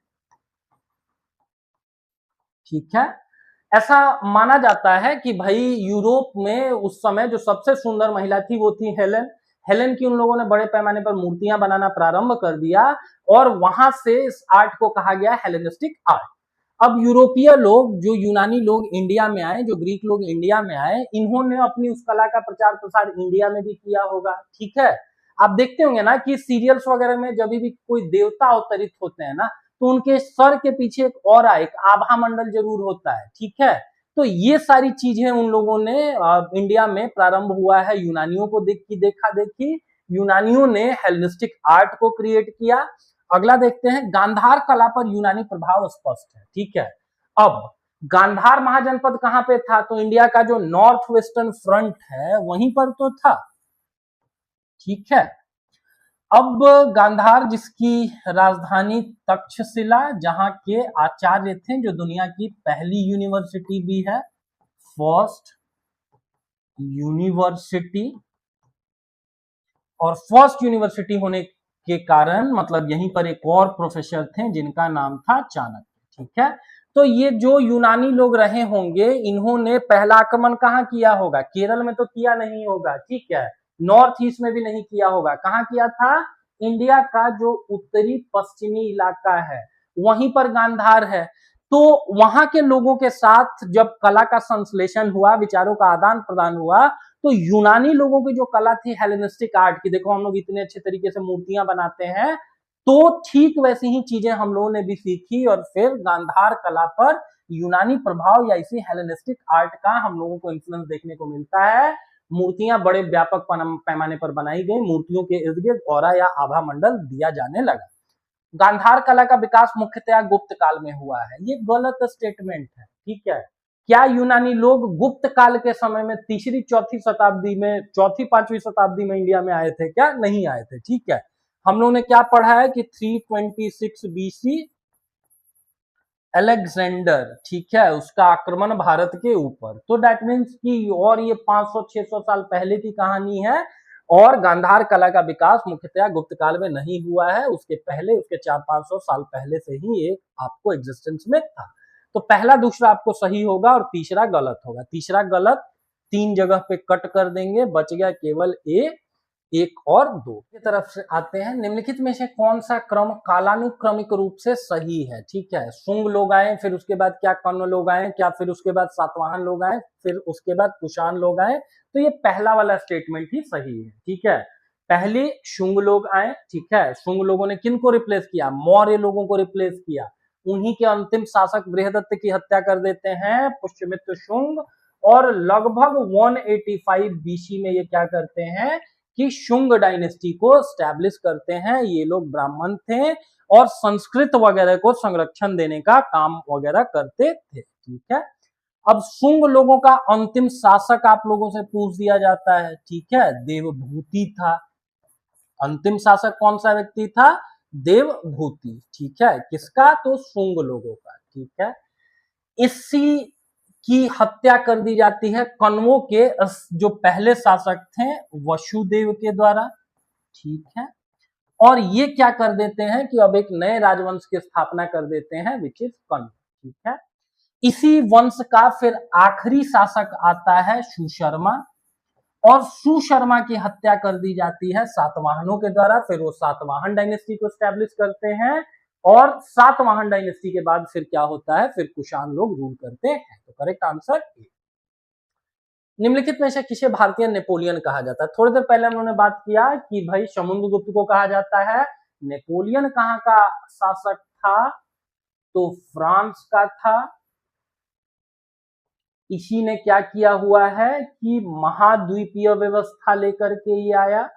ठीक है, ऐसा माना जाता है कि भाई यूरोप में उस समय जो सबसे सुंदर महिला थी वो थी हेलेन। हेलेन की उन लोगों ने बड़े पैमाने पर मूर्तियां बनाना प्रारंभ कर दिया, और वहां से इस आर्ट को कहा गया हेलेनिस्टिक आर्ट। अब यूरोपीय लोग, जो यूनानी लोग इंडिया में आए, जो ग्रीक लोग इंडिया में आए, इन्होंने अपनी उस कला का प्रचार प्रसार इंडिया में भी किया होगा। ठीक है, आप देखते होंगे ना कि सीरियल्स वगैरह में जब भी कोई देवता अवतरित होते हैं ना, तो उनके सर के पीछे एक ऑरा, एक आभा मंडल जरूर होता है। ठीक है, तो ये सारी चीजें उन लोगों ने इंडिया में प्रारंभ हुआ है यूनानियों को देखा देखी। यूनानियों ने हेलेनिस्टिक आर्ट को क्रिएट किया। अगला देखते हैं, गांधार कला पर यूनानी प्रभाव स्पष्ट है। ठीक है, अब गांधार महाजनपद कहां पे था, तो इंडिया का जो नॉर्थ वेस्टर्न फ्रंट है वहीं पर तो था। ठीक है, अब गांधार जिसकी राजधानी तक्षशिला, जहां के आचार्य थे, जो दुनिया की पहली यूनिवर्सिटी भी है, फर्स्ट यूनिवर्सिटी, और फर्स्ट यूनिवर्सिटी होने के कारण मतलब यहीं पर एक और प्रोफेसर थे जिनका नाम था चाणक्य। ठीक है, तो ये जो यूनानी लोग रहे होंगे, इन्होंने पहला आक्रमण कहाँ किया होगा? केरल में तो किया नहीं होगा, ठीक है, नॉर्थ ईस्ट में भी नहीं किया होगा, कहाँ किया था? इंडिया का जो उत्तरी पश्चिमी इलाका है वहीं पर गांधार है। तो वहां के लोगों के साथ जब कला का संश्लेषण हुआ, विचारों का आदान प्रदान हुआ, तो यूनानी लोगों की जो कला थी हेलेनिस्टिक आर्ट की, देखो हम लोग इतने अच्छे तरीके से मूर्तियां बनाते हैं, तो ठीक वैसी ही चीजें हम लोगों ने भी सीखी और फिर गांधार कला पर यूनानी प्रभाव या इसी हेलेनिस्टिक आर्ट का हम लोगों को इन्फ्लुएंस देखने को मिलता है। मूर्तियां बड़े व्यापक पैमाने पर बनाई गई, मूर्तियों के इर्द गिर्द ऑरा या आभा मंडल दिया जाने लगा। गांधार कला का विकास मुख्यतः गुप्त काल में हुआ है, ये गलत स्टेटमेंट है। ठीक है, क्या यूनानी लोग गुप्त काल के समय में तीसरी चौथी शताब्दी में, चौथी पांचवी शताब्दी में इंडिया में आए थे क्या? नहीं आए थे। ठीक है, हम लोगों ने क्या पढ़ा है कि 326 बीसी अलेक्जेंडर, ठीक है, उसका आक्रमण भारत के ऊपर, तो दैट मीन्स कि और ये 500-600 साल पहले की कहानी है। और गांधार कला का विकास मुख्यतः गुप्त काल में नहीं हुआ है, उसके पहले, उसके 400-500 साल पहले से ही ये आपको एग्जिस्टेंस में था। तो पहला दूसरा आपको सही होगा और तीसरा गलत होगा। तीसरा गलत, 3 जगह पे कट कर देंगे, बच गया केवल ए, 1 और 2 की तरफ से आते हैं। निम्नलिखित में से कौन सा क्रम कालानुक्रमिक रूप से सही है? ठीक है, शुंग लोग आए, फिर उसके बाद क्या कर्ण लोग आए, क्या फिर उसके बाद सातवाहन लोग आए, फिर उसके बाद कुषाण लोग आए, तो ये पहला वाला स्टेटमेंट ही सही है। ठीक है, पहले शुंग लोग आए, ठीक है, शुंग लोगों ने किन को रिप्लेस किया? मौर्य लोगों को रिप्लेस किया। उन्हीं के अंतिम शासक बृहदत्त की हत्या कर देते हैं पुष्यमित्र शुंग, और लगभग 185 बीसी में ये क्या करते हैं कि शुंग डायनेस्टी को स्टैब्लिश करते हैं। ये लोग ब्राह्मण थे और संस्कृत वगैरह को संरक्षण देने का काम वगैरह करते थे। ठीक है, अब शुंग लोगों का अंतिम शासक आप लोगों से पूछ दिया जाता है, ठीक है, देवभूति था। अंतिम शासक कौन सा व्यक्ति था? देवभूति। ठीक है, किसका? तो शुंग लोगों का। ठीक है, इसी की हत्या कर दी जाती है कण्वों के जो पहले शासक थे वसुदेव के द्वारा। ठीक है, और ये क्या कर देते हैं कि अब एक नए राजवंश की स्थापना कर देते हैं, विच इज कण्व। ठीक है, इसी वंश का फिर आखिरी शासक आता है सुशर्मा, और सुशर्मा की हत्या कर दी जाती है सातवाहनों के द्वारा। फिर वो सातवाहन डायनेस्टी को स्टैब्लिश करते हैं, और सातवाहन डायनेस्टी के बाद फिर क्या होता है? फिर कुषाण लोग रूल करते हैं। तो करेक्ट आंसर ए। निम्नलिखित में से किसे भारतीय नेपोलियन कहा जाता है? थोड़ी देर पहले हम लोगों ने बात किया कि भाई समुद्रगुप्त को कहा जाता है। नेपोलियन कहाँ का शासक था? तो फ्रांस का था। इसी ने क्या किया हुआ है कि महाद्वीपीय व्यवस्था लेकर के ये आया,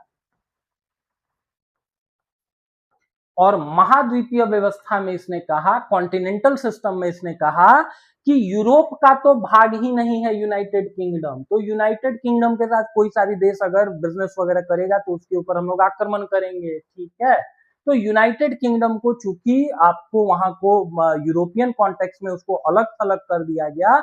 और महाद्वीपीय व्यवस्था में इसने कहा, कॉन्टिनेंटल सिस्टम में इसने कहा कि यूरोप का तो भाग ही नहीं है यूनाइटेड किंगडम, तो यूनाइटेड किंगडम के साथ कोई सारी देश अगर बिजनेस वगैरह करेगा तो उसके ऊपर हम लोग आक्रमण करेंगे। ठीक है, तो यूनाइटेड किंगडम को चूंकि आपको वहां को यूरोपियन कॉन्टेक्स्ट में उसको अलग थलग कर दिया गया,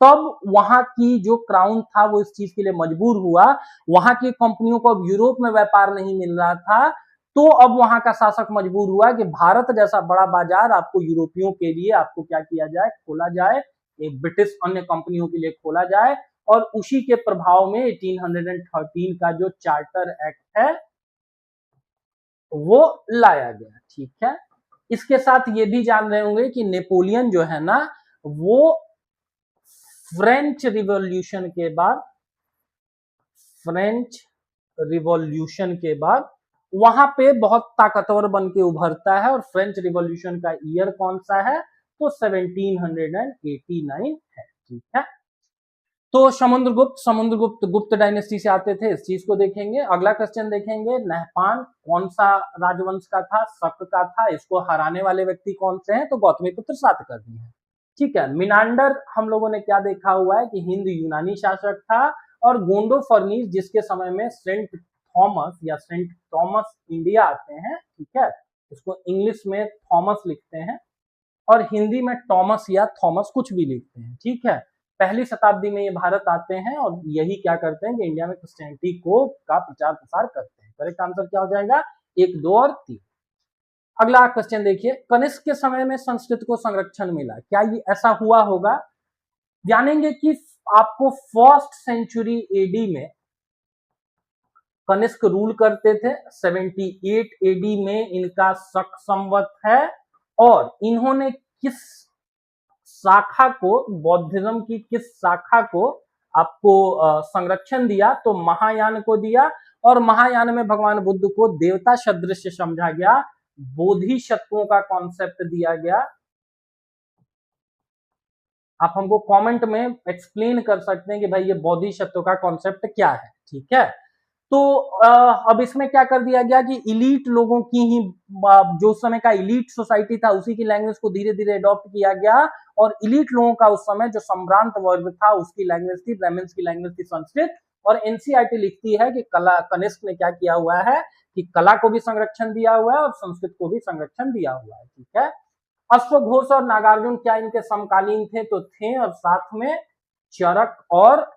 तब वहां की जो क्राउन था वो इस चीज के लिए मजबूर हुआ। वहां की कंपनियों को अब यूरोप में व्यापार नहीं मिल रहा था, तो अब वहां का शासक मजबूर हुआ कि भारत जैसा बड़ा बाजार आपको यूरोपियों के लिए आपको क्या किया जाए? खोला जाए, एक ब्रिटिश अन्य कंपनियों के लिए खोला जाए। और उसी के प्रभाव में 1813 का जो चार्टर एक्ट है वो लाया गया। ठीक है, इसके साथ ये भी जान रहे होंगे कि नेपोलियन जो है ना, वो फ्रेंच रिवॉल्यूशन के बाद, फ्रेंच रिवॉल्यूशन के बाद वहां पे बहुत ताकतवर बन के उभरता है। और फ्रेंच रिवॉल्यूशन का ईयर कौन सा है? तो 1789 है। ठीक है, तो समुद्रगुप्त गुप्त डायनेस्टी से आते थे, इस चीज को देखेंगे। अगला क्वेश्चन देखेंगे, नहपान कौन सा राजवंश का था? शक का था। इसको हराने वाले व्यक्ति कौन से हैं? तो गौतमीपुत्र सातकर्णी है। ठीक है, मिनांडर हम लोगों ने क्या देखा हुआ है कि हिंद यूनानी शासक था, और गोंडो फर्निस जिसके समय में सेंट थॉमस या सेंट थॉमस इंडिया आते हैं, ठीक है, इसको इंग्लिश में थॉमस लिखते हैं और हिंदी में टॉमस या थॉमस कुछ भी लिखते हैं, ठीक है। पहली शताब्दी में ये भारत आते हैं और यही क्या करते हैं कि इंडिया में क्रिश्चियनिटी को का प्रचार प्रसार करते हैं। करेक्ट आंसर क्या हो जाएगा? 1, 2 और 3। अगला क्वेश्चन देखिए, कनिष्क के समय में संस्कृत को संरक्षण मिला, क्या ये ऐसा हुआ होगा? जानेंगे कि आपको फर्स्ट सेंचुरी एडी में कनिष्क रूल करते थे, 78 एडी में इनका शक संवत है और इन्होंने किस शाखा को, बौद्धिज्म की किस शाखा को आपको संरक्षण दिया? तो महायान को दिया और महायान में भगवान बुद्ध को देवता सदृश समझा गया, बोधिसत्वों का कॉन्सेप्ट दिया गया। आप हमको कमेंट में एक्सप्लेन कर सकते हैं कि भाई ये बोधिसत्व का कॉन्सेप्ट क्या है, ठीक है। तो अब इसमें क्या कर दिया गया कि इलीट लोगों की ही, जो समय का इलीट सोसाइटी था उसी की लैंग्वेज को धीरे धीरे अडॉप्ट किया गया और इलीट लोगों का उस समय जो सम्भ्रांत वर्ग था उसकी लैंग्वेज थी, ब्राह्मण्स की लैंग्वेज थी संस्कृत। और एनसीईआरटी लिखती है कि कला कनिष्क ने क्या किया हुआ है कि कला को भी संरक्षण दिया हुआ है और संस्कृत को भी संरक्षण दिया हुआ है, ठीक है। अश्वघोष और नागार्जुन क्या इनके समकालीन थे? तो थे, और साथ में चरक और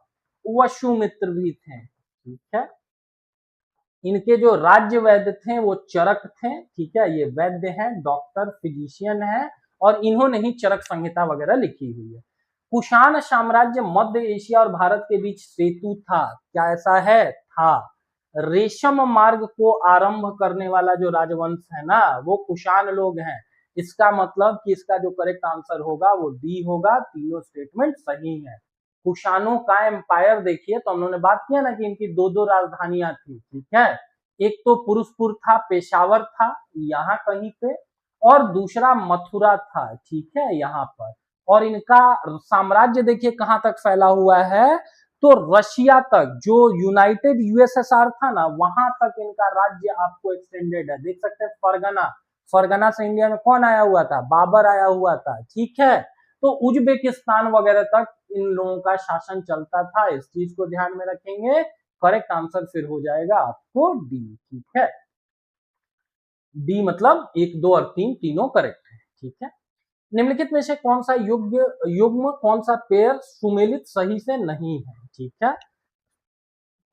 वसुमित्र भी थे, ठीक है। इनके जो राज्य वैद्य थे वो चरक थे, ठीक है, ये वैद्य हैं, डॉक्टर, फिजिशियन हैं और इन्होंने ही चरक संहिता वगैरह लिखी हुई है। कुषाण साम्राज्य मध्य एशिया और भारत के बीच सेतु था, क्या ऐसा है? था। रेशम मार्ग को आरंभ करने वाला जो राजवंश है ना वो कुषाण लोग हैं। इसका मतलब कि इसका जो करेक्ट आंसर होगा वो डी होगा, तीनों स्टेटमेंट सही है। कुषाणों का एम्पायर देखिए, तो हम लोगों ने बात किया ना कि इनकी 2-2 राजधानियां थी, ठीक है। एक तो पुरुषपुर था, पेशावर था यहाँ कहीं पे, और दूसरा मथुरा था, ठीक है, यहाँ पर। और इनका साम्राज्य देखिए कहां तक फैला हुआ है, तो रशिया तक, जो यूनाइटेड यूएसएसआर था ना वहां तक इनका राज्य आपको एक्सटेंडेड है। देख सकते हैं फरगना, फरगना से इंडिया में कौन आया हुआ था? बाबर आया हुआ था, ठीक है। तो उज्बेकिस्तान वगैरह तक इन लोगों का शासन चलता था, इस चीज को ध्यान में रखेंगे। करेक्ट आंसर फिर हो जाएगा आपको डी, ठीक है। डी मतलब 1, 2 और 3 तीनों करेक्ट है, ठीक है। निम्नलिखित में से कौन सा युग्म कौन सा पेयर सुमेलित सही से नहीं है, ठीक है।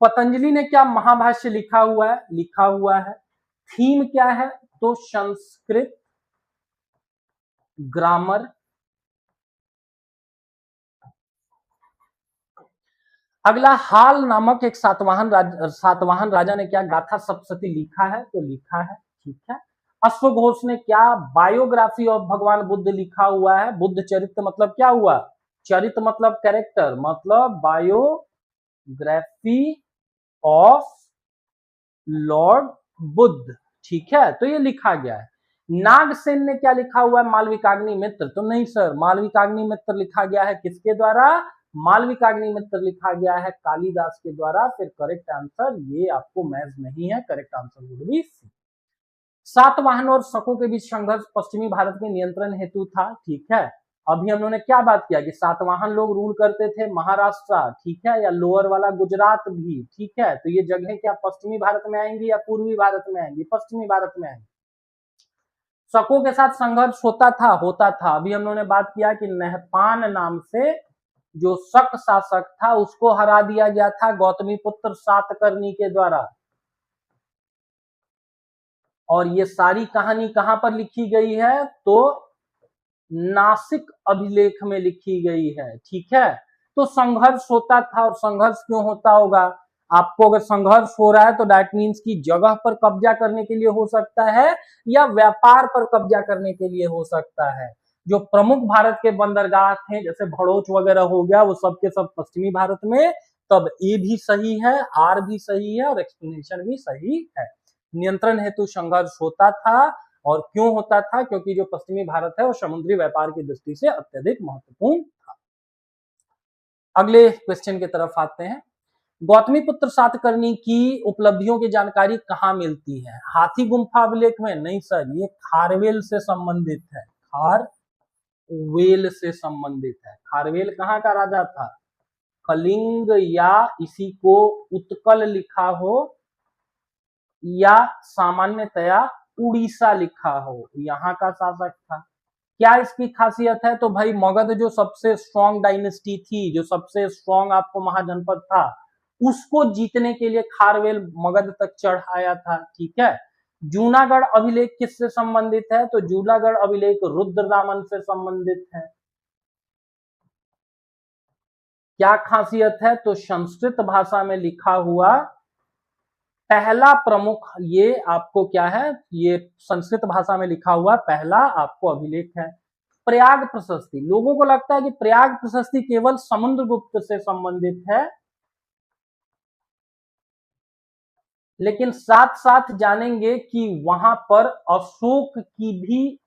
पतंजलि ने क्या महाभाष्य लिखा हुआ है? लिखा हुआ है। थीम क्या है? तो संस्कृत ग्रामर। अगला, हाल नामक एक सातवाहन राजा ने क्या गाथा सप्तशती लिखा है? तो लिखा है, ठीक है। अश्वघोष ने क्या बायोग्राफी ऑफ भगवान बुद्ध लिखा हुआ है? बुद्ध चरित्र मतलब क्या हुआ? चरित्र मतलब कैरेक्टर, मतलब बायोग्राफी ऑफ लॉर्ड बुद्ध, ठीक है, तो ये लिखा गया है। नागसेन ने क्या लिखा हुआ है? मालविकाग्नि मित्र। तो नहीं सर, मालविकाग्नि मित्र लिखा गया है किसके द्वारा? मालविकाग्नि मित्र लिखा गया है कालिदास के द्वारा। फिर करेक्ट आंसर ये आपको मैच नहीं है, correct answer would be C. Satavahana और शकों के बीच संघर्ष पश्चिमी भारत के नियंत्रण हेतु था, ठीक है। अभी हम लोगों ने क्या बात किया कि सातवाहन लोग रूल करते थे महाराष्ट्र, ठीक है, या लोअर वाला गुजरात भी, ठीक है। तो ये जगह क्या पश्चिमी भारत में आएंगी या पूर्वी भारत में आएंगी? पश्चिमी भारत में आएंगी। शकों के साथ संघर्ष होता था। अभी हम लोगों ने बात किया कि नहपान नाम से जो शक शासक था उसको हरा दिया गया था गौतमी पुत्र सातकर्णी के द्वारा। और ये सारी कहानी कहां पर लिखी गई है? तो नासिक अभिलेख में लिखी गई है, ठीक है। तो संघर्ष होता था, और संघर्ष क्यों होता होगा? आपको अगर संघर्ष हो रहा है तो दैट मीन्स की जगह पर कब्जा करने के लिए हो सकता है या व्यापार पर कब्जा करने के लिए हो सकता है। जो प्रमुख भारत के बंदरगाह थे जैसे भड़ोच वगैरह हो गया, वो सब के सब पश्चिमी भारत में। तब ए भी सही है, आर भी सही है और एक्सप्लेनेशन भी सही है। नियंत्रण हेतु संघर्ष होता था, और क्यों होता था? क्योंकि जो पश्चिमी भारत है वो समुद्री व्यापार की दृष्टि से अत्यधिक महत्वपूर्ण था। अगले क्वेश्चन की तरफ आते हैं। गौतमी पुत्र सातकर्णी की उपलब्धियों की जानकारी कहाँ मिलती है? हाथी गुम्फा अभिलेख में? नहीं सर, ये खारवेल से संबंधित है, खारवेल से संबंधित है। खारवेल कहाँ का राजा था? कलिंग, या इसी को उत्कल लिखा हो या सामान्यतया उड़ीसा लिखा हो, यहाँ का शासक था। क्या इसकी खासियत है? तो भाई मगध जो सबसे स्ट्रॉन्ग डायनेस्टी थी, जो सबसे स्ट्रॉन्ग आपको महाजनपद था, उसको जीतने के लिए खारवेल मगध तक चढ़ाया था। ठीक है। जूनागढ़ अभिलेख किससे संबंधित है? तो जूनागढ़ अभिलेख रुद्रदामन से संबंधित है। क्या खासियत है? तो संस्कृत भाषा में लिखा हुआ पहला प्रमुख, ये आपको क्या है, ये संस्कृत भाषा में लिखा हुआ पहला आपको अभिलेख है। प्रयाग प्रशस्ति, लोगों को लगता है कि प्रयाग प्रशस्ति केवल समुद्रगुप्त से संबंधित है, लेकिन साथ साथ जानेंगे कि वहां पर अशोक की भी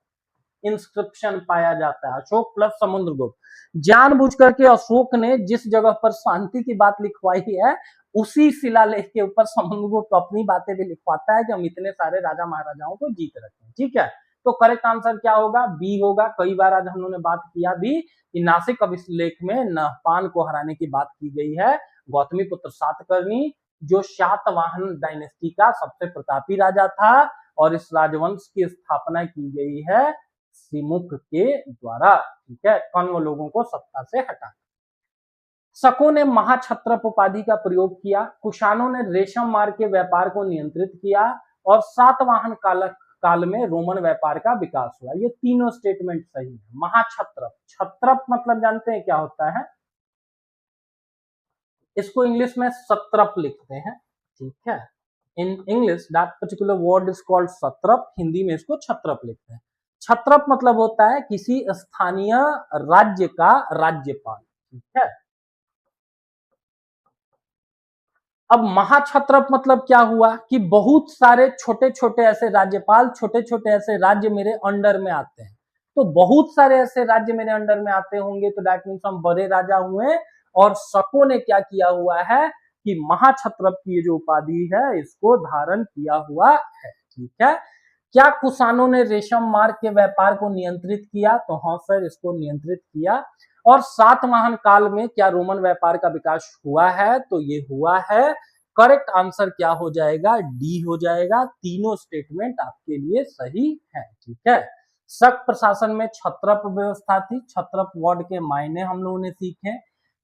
इंस्क्रिप्शन पाया जाता है। अशोक प्लस समुद्रगुप्त, जानबूझ करके अशोक ने जिस जगह पर शांति की बात लिखवाई है, उसी शिलालेख के ऊपर समुद्रगुप्त अपनी बातें भी लिखवाता है कि हम इतने सारे राजा महाराजाओं को जीत रखे हैं। ठीक है। तो करेक्ट आंसर क्या होगा? बी होगा। कई बार आज हम लोगों ने बात किया भी कि नासिक अभिलेख में नहपान को हराने की बात की गई है। गौतमी पुत्र सातकर्णी जो शातवाहन डायनेस्टी का सबसे प्रतापी राजा था, और इस राजवंश की स्थापना की गई है सिमुक के द्वारा। ठीक है। कण्व लोगों को सत्ता से हटा। शकों ने महाक्षत्रप उपाधि का प्रयोग किया, कुषाणों ने रेशम मार्ग के व्यापार को नियंत्रित किया, और सातवाहन काल में रोमन व्यापार का विकास हुआ। ये तीनों स्टेटमेंट सही है। महाक्षत्रप, क्षत्रप मतलब जानते हैं क्या होता है? इसको इंग्लिश में सत्रप लिखते हैं। ठीक है। In English that particular word is called satrap, Hindi में इसको छत्रप लिखते हैं। छत्रप मतलब होता है किसी स्थानीय राज्य का राज्यपाल। ठीक है। अब महाक्षत्रप मतलब क्या हुआ कि बहुत सारे छोटे छोटे ऐसे राज्यपाल, छोटे छोटे ऐसे राज्य मेरे अंडर में आते हैं। तो बहुत सारे ऐसे राज्य मेरे अंडर में आते होंगे, तो दैट मीन्स हम बड़े राजा हुए। और शकों ने क्या किया हुआ है कि महाक्षत्रप की जो उपाधि है इसको धारण किया हुआ है। ठीक है। क्या कुषाणों ने रेशम मार्ग के व्यापार को नियंत्रित किया? तो हाँ सर, इसको नियंत्रित किया। और सातवाहन काल में क्या रोमन व्यापार का विकास हुआ है? तो ये हुआ है। करेक्ट आंसर क्या हो जाएगा? डी हो जाएगा। तीनों स्टेटमेंट आपके लिए सही है। ठीक है। शक प्रशासन में छत्रप व्यवस्था थी। छत्रप वर्ड के मायने हम लोगों ने सीखे।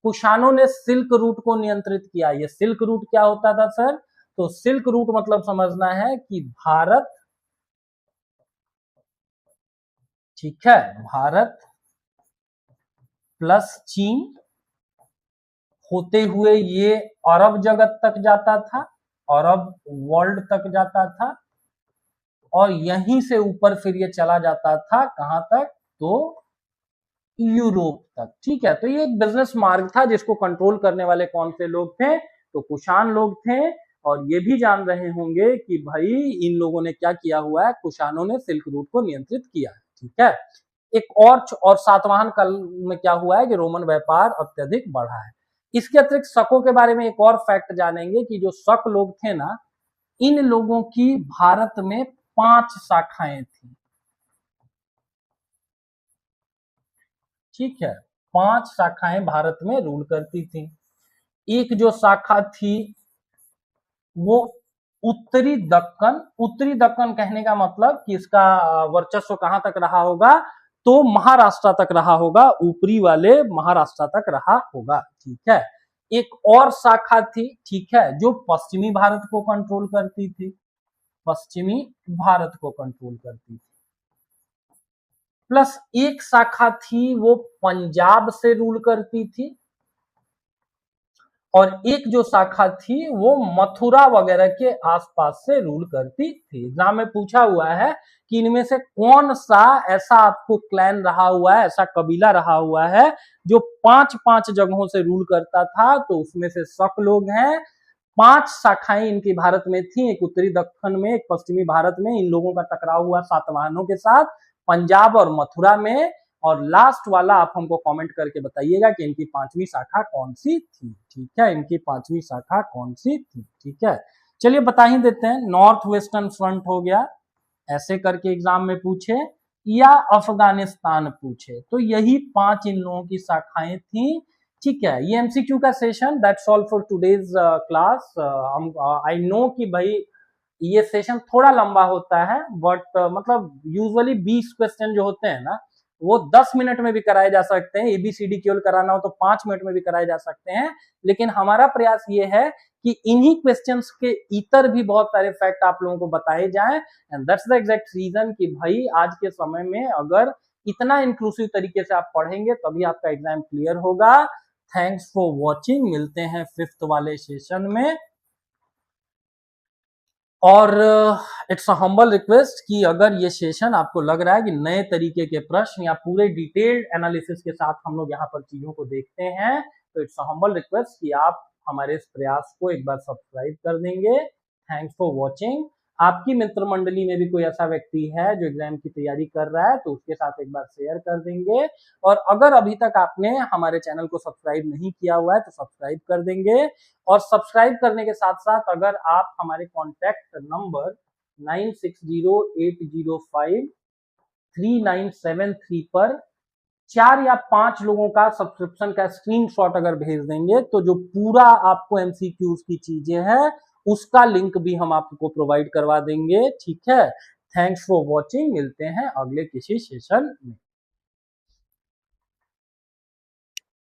कुषाणों ने सिल्क रूट को नियंत्रित किया। ये सिल्क रूट क्या होता था सर? तो सिल्क रूट मतलब समझना है कि भारत, ठीक है, भारत प्लस चीन होते हुए ये अरब जगत तक जाता था, अरब वर्ल्ड तक जाता था, और यहीं से ऊपर फिर ये चला जाता था कहां तक? तो यूरोप तक। ठीक है। तो ये एक बिजनेस मार्ग था जिसको कंट्रोल करने वाले कौन से लोग थे? तो कुषाण लोग थे। और ये भी जान रहे होंगे कि भाई इन लोगों ने क्या किया हुआ है, कुषाणों ने सिल्क रूट को नियंत्रित किया है। ठीक है। एक और सातवाहन काल में क्या हुआ है कि रोमन व्यापार अत्यधिक बढ़ा है। इसके अतिरिक्त शकों के बारे में एक और फैक्ट जानेंगे कि जो शक लोग थे ना, इन लोगों की भारत में 5 शाखाएं थी। ठीक है। 5 शाखाएं भारत में रूल करती थी। एक जो शाखा थी वो उत्तरी दक्कन कहने का मतलब कि इसका वर्चस्व कहां तक रहा होगा? तो महाराष्ट्र तक रहा होगा, ऊपरी वाले महाराष्ट्र तक रहा होगा। ठीक है। एक और शाखा थी, ठीक है, जो पश्चिमी भारत को कंट्रोल करती थी, पश्चिमी भारत को कंट्रोल करती थी। प्लस एक शाखा थी वो पंजाब से रूल करती थी, और एक जो शाखा थी वो मथुरा वगैरह के आसपास से रूल करती थी। एग्जाम में पूछा हुआ है कि इनमें से कौन सा ऐसा आपको क्लैन रहा हुआ है, ऐसा कबीला रहा हुआ है जो 5-5 जगहों से रूल करता था? तो उसमें से शक लोग हैं। 5 शाखाएं इनकी भारत में थी, एक उत्तरी दक्कन में, एक पश्चिमी भारत में। इन लोगों का टकराव हुआ सातवाहनों के साथ पंजाब और मथुरा में। और लास्ट वाला आप हमको कमेंट करके बताइएगा कि इनकी 5वीं शाखा कौन सी थी। ठीक है। इनकी 5वीं शाखा कौन सी थी? ठीक है। चलिए बता ही देते हैं। नॉर्थ वेस्टर्न फ्रंट हो गया, ऐसे करके एग्जाम में पूछे, या अफगानिस्तान पूछे, तो यही 5 इन लोगों की शाखाएं थी। ठीक है। ये एमसीक्यू का session, that's all for today's class. I know कि भाई ये सेशन थोड़ा लंबा होता है, बट मतलब यूजुअली 20 क्वेश्चन जो होते हैं ना वो 10 मिनट में भी कराए जा सकते हैं। एबीसीडी केवल कराना हो तो 5 मिनट में भी कराए जा सकते हैं। लेकिन हमारा प्रयास ये है कि इन्हीं क्वेश्चंस के इतर भी बहुत सारे फैक्ट आप लोगों को बताए जाएं, and that's the exact reason कि भाई आज के समय में अगर इतना इंक्लूसिव तरीके से आप पढ़ेंगे तभी आपका एग्जाम क्लियर होगा। थैंक्स फॉर वॉचिंग, मिलते हैं 5th वाले सेशन में। और इट्स अ हम्बल रिक्वेस्ट कि अगर ये सेशन आपको लग रहा है कि नए तरीके के प्रश्न या पूरे डिटेल्ड एनालिसिस के साथ हम लोग यहाँ पर चीजों को देखते हैं, तो इट्स अ हम्बल रिक्वेस्ट कि आप हमारे इस प्रयास को एक बार सब्सक्राइब कर देंगे। Thanks for watching. आपकी मित्र मंडली में भी कोई ऐसा व्यक्ति है जो एग्जाम की तैयारी कर रहा है तो उसके साथ एक बार शेयर कर देंगे। और अगर अभी तक आपने हमारे चैनल को सब्सक्राइब नहीं किया हुआ है तो सब्सक्राइब कर देंगे। और सब्सक्राइब करने के साथ साथ अगर आप हमारे कॉन्टैक्ट नंबर 9608053973 पर 4 या 5 लोगों का सब्सक्रिप्शन का स्क्रीनशॉट अगर भेज देंगे तो जो पूरा आपको एमसीक्यूज की चीजें हैं उसका लिंक भी हम आपको प्रोवाइड करवा देंगे। ठीक है, थैंक्स फॉर वॉचिंग, मिलते हैं अगले किसी सेशन में।